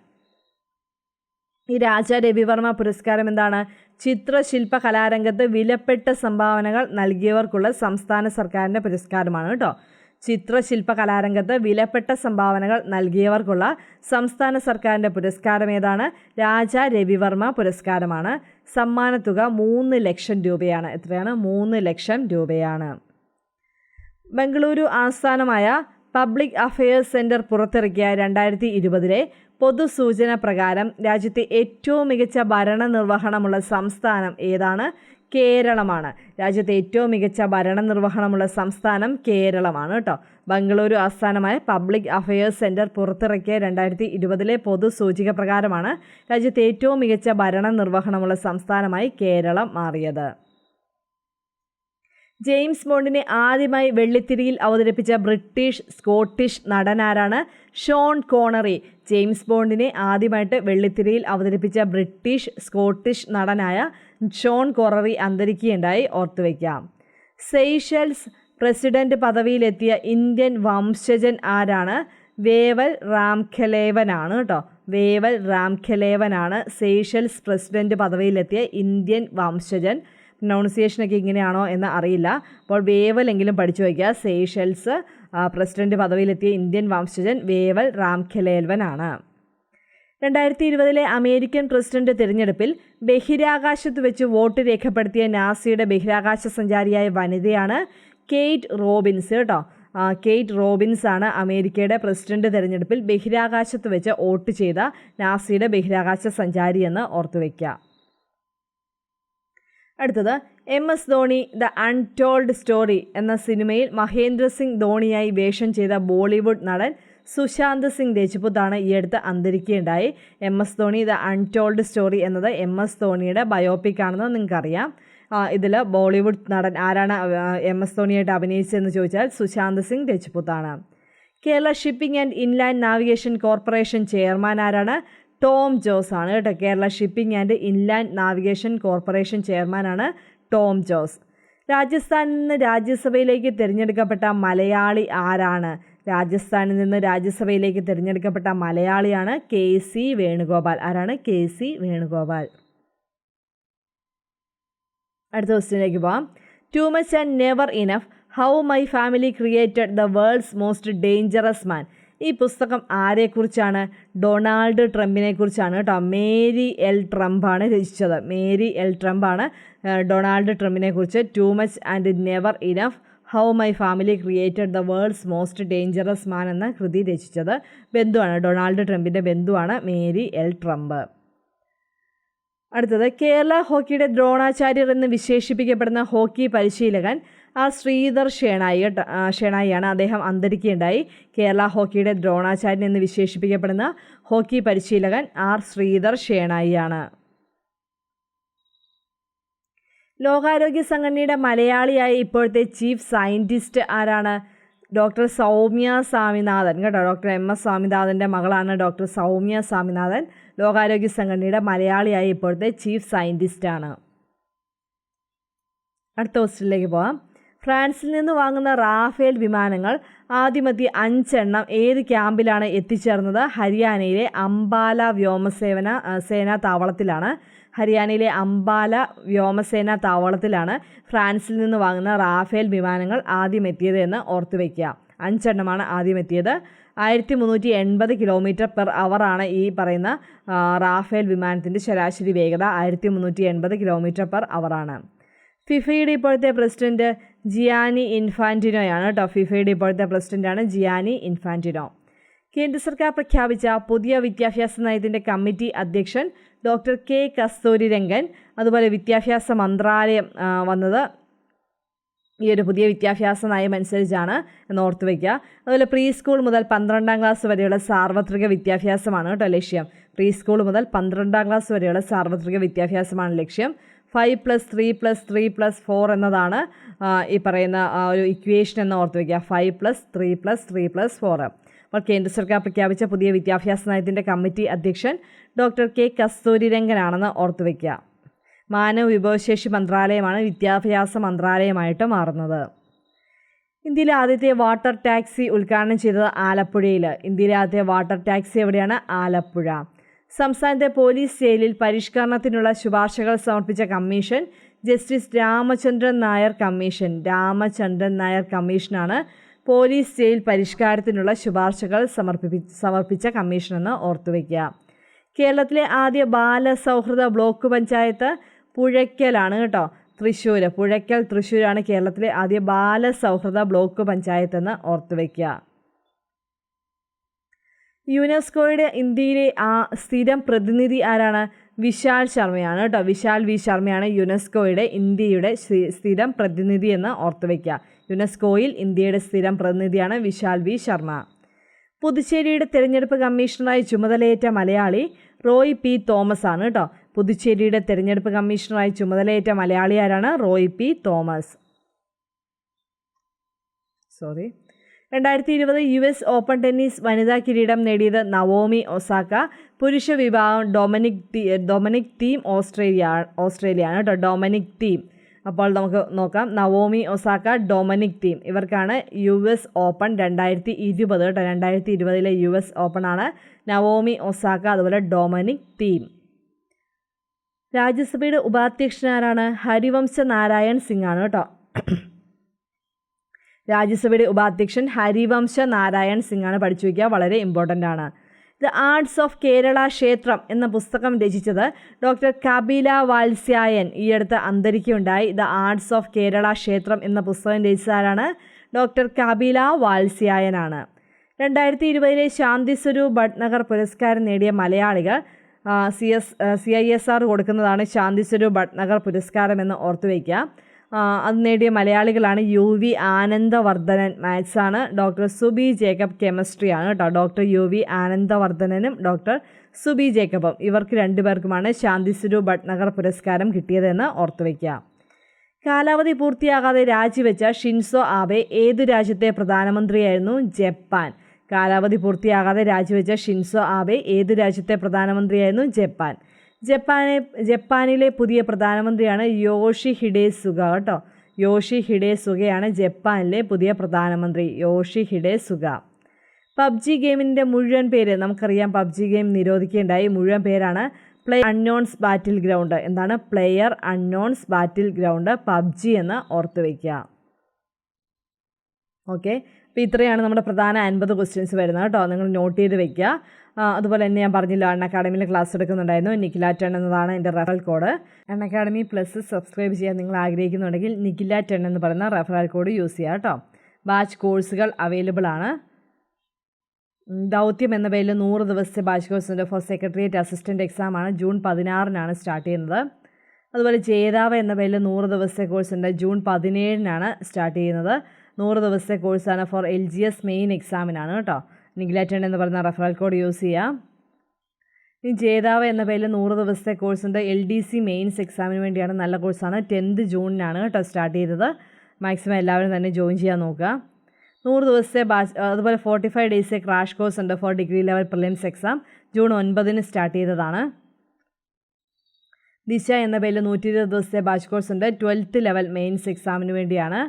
ഈ രാജാ രവിവർമ്മ പുരസ്കാരം എന്താണ്? ചിത്രശില്പ കലാരംഗത്ത് വിലപ്പെട്ട സംഭാവനകൾ നൽകിയവർക്കുള്ള സംസ്ഥാന സർക്കാരിൻ്റെ പുരസ്കാരമാണ് കേട്ടോ. ചിത്രശില്പ കലാരംഗത്ത് വിലപ്പെട്ട സംഭാവനകൾ നൽകിയവർക്കുള്ള സംസ്ഥാന സർക്കാരിൻ്റെ പുരസ്കാരം ഏതാണ്? രാജാ രവിവർമ്മ പുരസ്കാരമാണ്. സമ്മാനത്തുക 3 ലക്ഷം രൂപയാണ്. എത്രയാണ്? 3 ലക്ഷം രൂപയാണ്. ബംഗളൂരു ആസ്ഥാനമായ പബ്ലിക് അഫയേഴ്സ് സെൻറ്റർ പുറത്തിറക്കിയ 2020 പൊതുസൂചന പ്രകാരം രാജ്യത്തെ ഏറ്റവും മികച്ച ഭരണനിർവഹണമുള്ള സംസ്ഥാനം ഏതാണ്? കേരളമാണ്. രാജ്യത്തെ ഏറ്റവും മികച്ച ഭരണനിർവഹണമുള്ള സംസ്ഥാനം കേരളമാണ് കേട്ടോ. ബംഗളൂരു ആസ്ഥാനമായ പബ്ലിക് അഫയേഴ്സ് സെൻറ്റർ പുറത്തിറക്കിയ 2020 പൊതുസൂചിക പ്രകാരമാണ് രാജ്യത്തെ ഏറ്റവും മികച്ച ഭരണനിർവഹണമുള്ള സംസ്ഥാനമായി കേരളം മാറിയത്. ജെയിംസ് ബോണ്ടിനെ ആദ്യമായി വെള്ളിത്തിരയിൽ അവതരിപ്പിച്ച ബ്രിട്ടീഷ് സ്കോട്ടിഷ് നടനാരാണ്? Sean Connery. ജെയിംസ് ബോണ്ടിനെ ആദ്യമായിട്ട് വെള്ളിത്തിരയിൽ അവതരിപ്പിച്ച ബ്രിട്ടീഷ് സ്കോട്ടിഷ് നടനായ ഷോൺ കോണറി അന്തരിക്കുകയുണ്ടായി. ഓർത്തുവയ്ക്കാം. സെയ്ഷൽസ് പ്രസിഡന്റ് പദവിയിലെത്തിയ ഇന്ത്യൻ വംശജൻ ആരാണ്? വേവൽ റാംഖലേവനാണ് കേട്ടോ. വേവൽ റാംഖലേവനാണ് സെയ്ഷൽസ് പ്രസിഡന്റ് പദവിയിലെത്തിയ ഇന്ത്യൻ വംശജൻ. പ്രൊനൗൺസിയേഷനൊക്കെ ഇങ്ങനെയാണോ എന്ന് അറിയില്ല. അപ്പോൾ വേവലെങ്കിലും പഠിച്ചു വയ്ക്കുക. സെയ്ഷൽസ് പ്രസിഡന്റ് പദവിയിലെത്തിയ ഇന്ത്യൻ വംശജൻ വേവൽ റാംഖലേവനാണ്. 2020 അമേരിക്കൻ പ്രസിഡന്റ് തിരഞ്ഞെടുപ്പിൽ ബഹിരാകാശത്ത് വെച്ച് വോട്ട് രേഖപ്പെടുത്തിയ നാസയുടെ ബഹിരാകാശ സഞ്ചാരിയായ വനിതയാണ് കെയ്റ്റ് റോബിൻസ് കേട്ടോ. കെയ്റ്റ് റോബിൻസ് ആണ് അമേരിക്കയുടെ പ്രസിഡന്റ് തിരഞ്ഞെടുപ്പിൽ ബഹിരാകാശത്ത് വെച്ച് വോട്ട് ചെയ്ത നാസയുടെ ബഹിരാകാശ സഞ്ചാരി എന്ന് ഓർത്തുവയ്ക്കുക. അടുത്തത് MS Dhoni the untold story എന്ന സിനിമയിൽ മഹേന്ദ്ര സിംഗ് ധോണിയായി വേഷം ചെയ്ത ബോളിവുഡ് നടൻ സുശാന്ത് സിംഗ് രജ്പുത്താണ് ഈ അടുത്ത് അന്തരിക്കുകയുണ്ടായി. MS Dhoni the untold story എന്നത് MS ധോണിയുടെ ബയോപിക് ആണെന്ന് നിങ്ങൾക്കറിയാം. ഇതിൽ ബോളിവുഡ് നടൻ ആരാണ് MS ധോണിയായിട്ട് അഭിനയിച്ചതെന്ന് ചോദിച്ചാൽ സുശാന്ത് സിംഗ് രജ്പുത്താണ്. Kerala Shipping and Inland Navigation Corporation chairman ആരാണ്? ടോം ജോസ് ആണ് കേട്ടോ. Kerala Shipping and Inland Navigation Corporation ചെയർമാനാണ് ടോം ജോസ്. രാജസ്ഥാനിൽ നിന്ന് രാജ്യസഭയിലേക്ക് തിരഞ്ഞെടുക്കപ്പെട്ട മലയാളി ആരാണ്? രാജസ്ഥാനിൽ നിന്ന് രാജ്യസഭയിലേക്ക് തിരഞ്ഞെടുക്കപ്പെട്ട മലയാളിയാണ് KC വേണുഗോപാൽ. ആരാണ്? KC വേണുഗോപാൽ. അടുത്ത ക്വസ്റ്റ്യനിലേക്ക് പോകാം. Too much and never enough, how my family created the world's most dangerous മാൻ. ഈ പുസ്തകം ആരെക്കുറിച്ചാണ്? ഡൊണാൾഡ് ട്രംപിനെ കുറിച്ചാണ് കേട്ടോ. മേരി എൽ ട്രംപാണ് രചിച്ചത്. മേരി എൽ ട്രംപാണ് ഡൊണാൾഡ് ട്രംപിനെ കുറിച്ച് too much and never enough, how my family created the world's most dangerous മാൻ എന്ന കൃതി രചിച്ചത് ബന്ധുവാണ്. ഡൊണാൾഡ് ട്രംപിൻ്റെ ബന്ധുവാണ് മേരി എൽ ട്രംപ്. അടുത്തത് കേരള ഹോക്കിയുടെ ദ്രോണാചാര്യർ എന്ന് വിശേഷിപ്പിക്കപ്പെടുന്ന ഹോക്കി പരിശീലകൻ ശ്രീധർ ഷേണായിയാണ്. അദ്ദേഹം അന്തരിക്കുകയുണ്ടായി. കേരള ഹോക്കിയുടെ ദ്രോണാചാര്യൻ എന്ന് വിശേഷിപ്പിക്കപ്പെടുന്ന ഹോക്കി പരിശീലകൻ ശ്രീധർ ഷേണായിയാണ്. ലോകാരോഗ്യ സംഘടനയുടെ മലയാളിയായ ഇപ്പോഴത്തെ ചീഫ് സയൻറ്റിസ്റ്റ് ആരാണ്? ഡോക്ടർ സൗമ്യ സ്വാമിനാഥൻ കേട്ടോ. ഡോക്ടർ MS സ്വാമിനാഥൻ്റെ മകളാണ് ഡോക്ടർ സൗമ്യ സ്വാമിനാഥൻ. ലോകാരോഗ്യ സംഘടനയുടെ മലയാളിയായ ഇപ്പോഴത്തെ ചീഫ് സയൻറ്റിസ്റ്റാണ്. അടുത്ത ക്വസ്റ്റ്യനിലേക്ക് പോകാം. ഫ്രാൻസിൽ നിന്ന് വാങ്ങുന്ന റാഫേൽ വിമാനങ്ങൾ ആദ്യമെത്തി 5 എണ്ണം ഏത് ക്യാമ്പിലാണ് എത്തിച്ചേർന്നത്? ഹരിയാനയിലെ അംബാല വ്യോമസേനാ താവളത്തിലാണ്. ഹരിയാനയിലെ അംബാല വ്യോമസേനാ താവളത്തിലാണ് ഫ്രാൻസിൽ നിന്ന് വാങ്ങുന്ന റാഫേൽ വിമാനങ്ങൾ ആദ്യം എത്തിയത് എന്ന് ഓർത്തുവയ്ക്കുക. 5 എണ്ണമാണ് ആദ്യം എത്തിയത്. 1380 km/h ആണ് ഈ പറയുന്ന റാഫേൽ വിമാനത്തിൻ്റെ ശരാശരി വേഗത. 1380 km/h ആണ്. ഫിഫയുടെ ഇപ്പോഴത്തെ പ്രസിഡന്റ് ജിയാനി ഇൻഫാന്റിനോയാണ് കേട്ടോ. ഫിഫയുടെ ഇപ്പോഴത്തെ പ്രസിഡന്റാണ് ജിയാനി ഇൻഫാന്റിനോ. കേന്ദ്ര സർക്കാർ പ്രഖ്യാപിച്ച പുതിയ വിദ്യാഭ്യാസ നയത്തിൻ്റെ കമ്മിറ്റി അധ്യക്ഷൻ ഡോക്ടർ K കസ്തൂരിരംഗൻ. അതുപോലെ വിദ്യാഭ്യാസ മന്ത്രാലയം വന്നത് ഈ ഒരു പുതിയ വിദ്യാഭ്യാസ നയം അനുസരിച്ചാണ് എന്ന് ഓർത്തു വയ്ക്കുക. അതുപോലെ പ്രീ സ്കൂൾ മുതൽ 12ാം ക്ലാസ് വരെയുള്ള സാർവത്രിക വിദ്യാഭ്യാസമാണ് കേട്ടോ ലക്ഷ്യം. പ്രീ സ്കൂൾ മുതൽ 12ാം ക്ലാസ് വരെയുള്ള സാർവത്രിക വിദ്യാഭ്യാസമാണ് ലക്ഷ്യം. 5+3+3+4 എന്നതാണ് ഈ പറയുന്ന ഒരു ഇക്വേഷൻ എന്ന് ഓർത്ത് വയ്ക്കുക. 5+3+3+4. അപ്പോൾ കേന്ദ്ര സർക്കാർ പ്രഖ്യാപിച്ച പുതിയ വിദ്യാഭ്യാസ നയത്തിൻ്റെ കമ്മിറ്റി അധ്യക്ഷൻ ഡോക്ടർ കെ കസ്തൂരിരംഗനാണെന്ന് ഓർത്ത് വയ്ക്കുക. മാനവ വിഭവശേഷി മന്ത്രാലയമാണ് വിദ്യാഭ്യാസ മന്ത്രാലയമായിട്ട് മാറുന്നത്. ഇന്ത്യയിലെ ആദ്യത്തെ വാട്ടർ ടാക്സി ഉദ്ഘാടനം ചെയ്തത് ആലപ്പുഴയിൽ. ഇന്ത്യയിലെ ആദ്യത്തെ വാട്ടർ ടാക്സി എവിടെയാണ്? ആലപ്പുഴ. സംസ്ഥാനത്തെ പോലീസ് ജയിലിൽ പരിഷ്കരണത്തിനുള്ള ശുപാർശകൾ സമർപ്പിച്ച commission justice Ramachandran Nair commission. Ramachandran Nair കമ്മീഷനാണ് പോലീസ് ജയിൽ പരിഷ്കാരത്തിനുള്ള ശുപാർശകൾ സമർപ്പിച്ച കമ്മീഷനെന്ന് ഓർത്തുവയ്ക്കുക. കേരളത്തിലെ ആദ്യ ബാലസൗഹൃദ ബ്ലോക്ക് പഞ്ചായത്ത് പുഴയ്ക്കലാണ് കേട്ടോ. തൃശ്ശൂർ, പുഴയ്ക്കൽ തൃശ്ശൂരാണ് കേരളത്തിലെ ആദ്യ ബാലസൗഹൃദ ബ്ലോക്ക് പഞ്ചായത്തെന്ന് ഓർത്തുവയ്ക്കുക. യുനെസ്കോയുടെ ഇന്ത്യയിലെ സ്ഥിരം പ്രതിനിധി ആരാണ്? വിശാൽ ശർമ്മയാണ് കേട്ടോ. വിശാൽ വി ശർമ്മയാണ് യുനെസ്കോയുടെ ഇന്ത്യയുടെ സ്ഥിരം പ്രതിനിധി എന്ന് ഓർത്തുവയ്ക്കുക. യുനെസ്കോയിൽ ഇന്ത്യയുടെ സ്ഥിരം പ്രതിനിധിയാണ് വിശാൽ വി ശർമ്മ. പുതുച്ചേരിയുടെ തെരഞ്ഞെടുപ്പ് കമ്മീഷണറായി ചുമതലയേറ്റ മലയാളി റോയ് പി തോമസ് ആണ് കേട്ടോ. പുതുച്ചേരിയുടെ തെരഞ്ഞെടുപ്പ് കമ്മീഷണറായി ചുമതലയേറ്റ മലയാളി ആരാണ്? Roy P Thomas. 2020 US open tennis വനിതാ കിരീടം നേടിയത് നവോമി ഒസാക്ക. പുരുഷ വിഭാഗം ഡൊമിനിക് തീം ഓസ്ട്രേലിയയാണ് കേട്ടോ. Dominic Thiem. അപ്പോൾ നമുക്ക് നോക്കാം. നവോമി ഒസാക്ക, ഡൊമിനിക് തീം, ഇവർക്കാണ് US ഓപ്പൺ 2020 കേട്ടോ. 2020 US ഓപ്പൺ ആണ് നവോമി ഒസാക്ക, അതുപോലെ ഡൊമിനിക് തീം. രാജ്യസഭയുടെ ഉപാധ്യക്ഷനാരാണ്? ഹരിവംശ നാരായൺ സിംഗ് ആണ് കേട്ടോ. രാജ്യസഭയുടെ ഉപാധ്യക്ഷൻ ഹരിവംശ നാരായൺ സിംഗ് ആണ്. പഠിച്ചു വയ്ക്കുക, വളരെ ഇമ്പോർട്ടൻ്റ് ആണ്. ദ ആർട്സ് ഓഫ് കേരള ക്ഷേത്രം എന്ന പുസ്തകം രചിച്ചത് ഡോക്ടർ കപില വാത്സ്യായൻ. ഈ അടുത്ത് അന്തരിക്കുകയുണ്ടായി. ദ ആർട്സ് ഓഫ് കേരള ക്ഷേത്രം എന്ന പുസ്തകം രചിച്ചതാരാണ്? ഡോക്ടർ കപില വാത്സ്യായനാണ്. 2020 ശാന്തി സ്വരൂപ് ഭട്നഗർ പുരസ്കാരം നേടിയ മലയാളികൾ CISR കൊടുക്കുന്നതാണ് ശാന്തി സ്വരൂപ് ഭട്നഗർ പുരസ്കാരം എന്ന് ഓർത്തുവയ്ക്കുക. അത് നേടിയ മലയാളികളാണ് UV ആനന്ദവർദ്ധനൻ മാത്സ് ആണ്, ഡോക്ടർ സുബി ജേക്കബ് കെമിസ്ട്രി ആണ് കേട്ടോ. ഡോക്ടർ UV ആനന്ദവർദ്ധനനും ഡോക്ടർ സുബി ജേക്കബും, ഇവർക്ക് രണ്ടുപേർക്കുമാണ് ശാന്തി സ്വരൂപ് ഭട്നഗർ പുരസ്കാരം കിട്ടിയതെന്ന് ഓർത്തുവയ്ക്കുക. കാലാവധി പൂർത്തിയാകാതെ രാജിവെച്ച ഷിൻസോ ആബെ ഏതു രാജ്യത്തെ പ്രധാനമന്ത്രിയായിരുന്നു? ജപ്പാൻ. കാലാവധി പൂർത്തിയാകാതെ രാജിവെച്ച ഷിൻസോ ആബെ ഏതു രാജ്യത്തെ പ്രധാനമന്ത്രിയായിരുന്നു? ജപ്പാൻ. ജപ്പാനിലെ പുതിയ പ്രധാനമന്ത്രിയാണ് യോഷിഹിഡെ സുഗ കേട്ടോ. യോഷിഹിഡെ സുഗയാണ് ജപ്പാനിലെ പുതിയ പ്രധാനമന്ത്രി. യോഷിഹിഡെ സുഗ. പബ്ജി ഗെയിമിൻ്റെ മുഴുവൻ പേര് നമുക്കറിയാം. പബ്ജി ഗെയിം നിരോധിക്കുകയുണ്ടായി. മുഴുവൻ പേരാണ് പ്ലെയർ അൺനോൺസ് ബാറ്റിൽ ഗ്രൗണ്ട്. എന്താണ്? Player unknown's battleground, PUBG എന്ന് ഓർത്തുവയ്ക്കുക. ഓക്കെ, അപ്പോൾ ഇത്രയാണ് നമ്മുടെ പ്രധാന 50 ക്വസ്റ്റ്യൻസ് വരുന്നത് കേട്ടോ. നിങ്ങൾ നോട്ട് ചെയ്ത് വെക്കുക. അതുപോലെ തന്നെ ഞാൻ പറഞ്ഞില്ല, അൺഅക്കാഡമിയിൽ ക്ലാസ് എടുക്കുന്നുണ്ടായിരുന്നു. നിഖില10 എന്നതാണ് എൻ്റെ referral code. Unacademy plus subscribe ചെയ്യാൻ നിങ്ങൾ ആഗ്രഹിക്കുന്നുണ്ടെങ്കിൽ നിഖില10 എന്ന് പറയുന്ന റെഫറൽ കോഡ് യൂസ് ചെയ്യുക കേട്ടോ. ബാച്ച് കോഴ്സുകൾ അവൈലബിൾ ആണ്. ദൗത്യം എന്ന പേരിൽ 100 ദിവസത്തെ ബാച്ച് കോഴ്സ് ഉണ്ട്. ഫോർ സെക്രട്ടേറിയറ്റ് അസിസ്റ്റൻറ്റ് എക്സാമാണ്. ജൂൺ 16 സ്റ്റാർട്ട് ചെയ്യുന്നത്. അതുപോലെ ജേതാവ് എന്ന പേരിൽ 100 ദിവസത്തെ കോഴ്സ് ഉണ്ട്. ജൂൺ 17 സ്റ്റാർട്ട് ചെയ്യുന്നത്. 100 ദിവസത്തെ കോഴ്സാണ്. ഫോർ LGS മെയിൻ എക്സാമിനാണ് കേട്ടോ. നിഖില10 എന്ന് പറയുന്ന റെഫറൽ കോഡ് യൂസ് ചെയ്യാം. ഈ ജേതാവ് എന്ന പേരിൽ 100 ദിവസത്തെ കോഴ്സ് ഉണ്ട്. LDC മെയിൻസ് എക്സാമിന് വേണ്ടിയാണ്. നല്ല കോഴ്സാണ്. 10th ജൂണിനാണ് കേട്ടോ സ്റ്റാർട്ട് ചെയ്തത്. മാക്സിമം എല്ലാവരും തന്നെ ജോയിൻ ചെയ്യാൻ നോക്കുക. 100 ദിവസത്തെ ബാച്ച്, അതുപോലെ 45 ഡേയ്സ് ക്രാഷ് കോഴ്സ് ഉണ്ട് for degree level prelims exam. June 9 start ചെയ്തതാണ്. ദിശ എന്ന പേരിൽ 120 ദിവസത്തെ ബാച്ച് കോഴ്സ് ഉണ്ട്. 12th ലെവൽ മെയിൻസ് എക്സാമിന് വേണ്ടിയാണ്.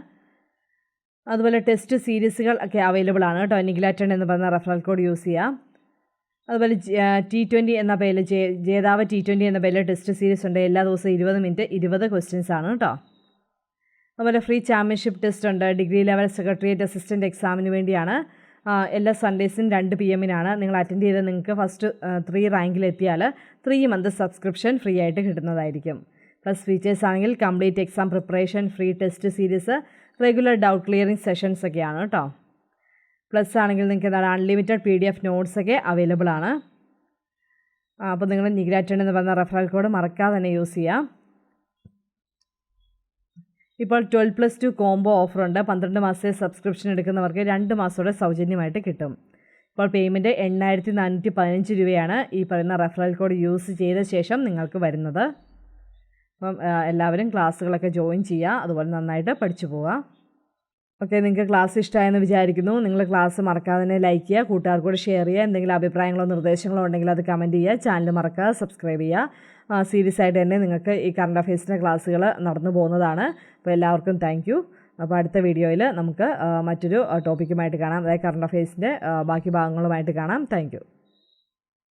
അതുപോലെ ടെസ്റ്റ് സീരീസുകൾ ഒക്കെ അവൈലബിൾ ആണ് കേട്ടോ. നിഖില10 എന്ന് പറയുന്ന റെഫറൽ കോഡ് യൂസ് ചെയ്യാം. അതുപോലെ T20 എന്ന പേരിൽ ജേതാവ് T20 എന്ന പേരിൽ ടെസ്റ്റ് സീരീസ് ഉണ്ട്. എല്ലാ ദിവസവും 20 മിനിറ്റ് 20 ക്വസ്റ്റ്യൻസ് ആണ് കേട്ടോ. അതുപോലെ ഫ്രീ ചാമ്പ്യൻഷിപ്പ് ടെസ്റ്റ് ഉണ്ട്. ഡിഗ്രി ലെവൽ സെക്രട്ടേറിയറ്റ് അസിസ്റ്റൻറ്റ് എക്സാമിന് വേണ്ടിയാണ്. എല്ലാ സൺഡേസിനും 2 PM നിങ്ങൾ അറ്റൻഡ് ചെയ്ത് നിങ്ങൾക്ക് ഫസ്റ്റ് 3 റാങ്കിലെത്തിയാൽ 3 മന്ത് സബ്സ്ക്രിപ്ഷൻ ഫ്രീ ആയിട്ട് കിട്ടുന്നതായിരിക്കും. പ്ലസ് ഫീച്ചേഴ്സ് ആണെങ്കിൽ complete exam preparation, free test series, regular doubt clearing sessions ഒക്കെയാണ് കേട്ടോ. പ്ലസ് ആണെങ്കിൽ നിങ്ങൾക്ക് എന്താണ് അൺലിമിറ്റഡ് PDF നോട്ട്സ് ഒക്കെ അവൈലബിൾ ആണ്. അപ്പോൾ നിങ്ങൾ നിഖില10 എന്ന് പറഞ്ഞ റെഫറൽ കോഡ് മറക്കാതെ തന്നെ യൂസ് ചെയ്യാം. ഇപ്പോൾ 12+2 കോംബോ ഓഫറുണ്ട്. 12 മാസത്തെ സബ്സ്ക്രിപ്ഷൻ എടുക്കുന്നവർക്ക് 2 മാസത്തോടെ സൗജന്യമായിട്ട് കിട്ടും. ഇപ്പോൾ പേയ്മെൻറ്റ് 8415 രൂപയാണ് ഈ പറയുന്ന റെഫറൽ കോഡ് യൂസ് ചെയ്ത ശേഷം നിങ്ങൾക്ക് വരുന്നത്. അപ്പം എല്ലാവരും ക്ലാസ്സുകളൊക്കെ ജോയിൻ ചെയ്യുക, അതുപോലെ നന്നായിട്ട് പഠിച്ചു പോവുക. ഓക്കെ, നിങ്ങൾക്ക് ക്ലാസ് ഇഷ്ടമായെന്ന് വിചാരിക്കുന്നു. നിങ്ങൾ ക്ലാസ് മറക്കാതെ തന്നെ ലൈക്ക് ചെയ്യുക, കൂട്ടുകാർക്കൂടെ ഷെയർ ചെയ്യുക. എന്തെങ്കിലും അഭിപ്രായങ്ങളോ നിർദ്ദേശങ്ങളോ ഉണ്ടെങ്കിൽ അത് കമൻറ്റ് ചെയ്യുക. ചാനൽ മറക്കാതെ സബ്സ്ക്രൈബ് ചെയ്യുക. സീരിയസ് ആയിട്ട് തന്നെ നിങ്ങൾക്ക് ഈ കറണ്ട് അഫയേഴ്സിൻ്റെ ക്ലാസ്സുകൾ നടന്നു പോകുന്നതാണ്. അപ്പോൾ എല്ലാവർക്കും താങ്ക് യു. അപ്പോൾ അടുത്ത വീഡിയോയിൽ നമുക്ക് മറ്റൊരു ടോപ്പിക്കുമായിട്ട് കാണാം, അതായത് കറണ്ട് അഫയേഴ്സിൻ്റെ ബാക്കി ഭാഗങ്ങളുമായിട്ട് കാണാം. Thank you.